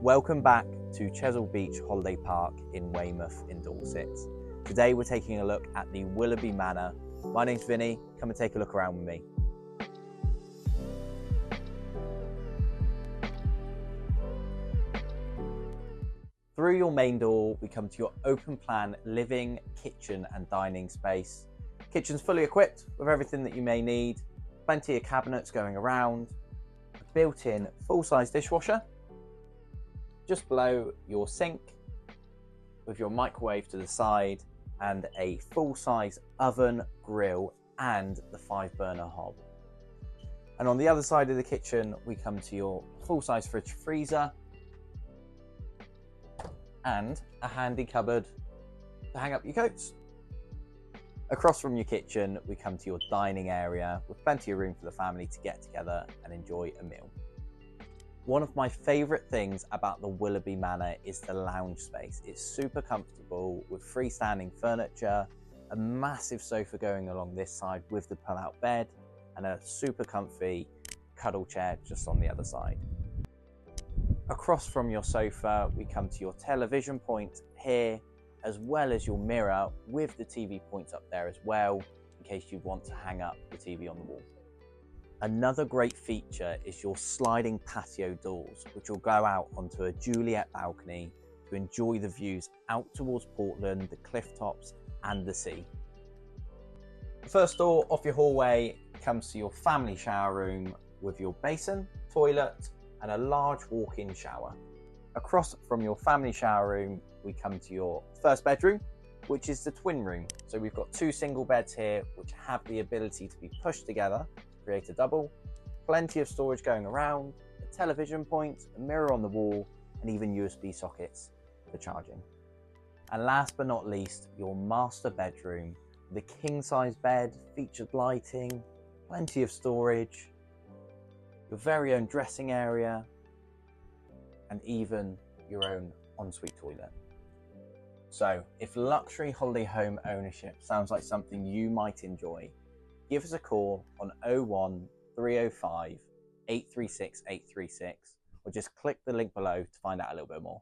Welcome back to Chesil Beach Holiday Park in Weymouth in Dorset. Today we're taking a look at the Willerby Manor. My name's Vinny, come and take a look around with me. Through your main door, we come to your open plan living, kitchen and dining space. Kitchen's fully equipped with everything that you may need, plenty of cabinets going around, a built-in full-size dishwasher, just below your sink with your microwave to the side and a full-size oven, grill and the 5-burner hob. And on the other side of the kitchen we come to your full-size fridge freezer and a handy cupboard to hang up your coats. Across from your kitchen we come to your dining area with plenty of room for the family to get together and enjoy a meal. One of my favourite things about the Willerby Manor is the lounge space. It's super comfortable with freestanding furniture, a massive sofa going along this side with the pull-out bed, and a super comfy cuddle chair just on the other side. Across from your sofa, we come to your television point here, as well as your mirror with the TV points up there as well, in case you want to hang up the TV on the wall. Another great feature is your sliding patio doors, which will go out onto a Juliet balcony to enjoy the views out towards Portland, the cliff tops and the sea. The first door off your hallway comes to your family shower room with your basin, toilet and a large walk-in shower. Across from your family shower room, we come to your first bedroom, which is the twin room. So we've got 2 single beds here, which have the ability to be pushed together, create a double, plenty of storage going around, a television point, a mirror on the wall, and even USB sockets for charging. And last but not least, your master bedroom, the king-size bed, featured lighting, plenty of storage, your very own dressing area, and even your own ensuite toilet. So if luxury holiday home ownership sounds like something you might enjoy, give us a call on 01 305 836 836 or just click the link below to find out a little bit more.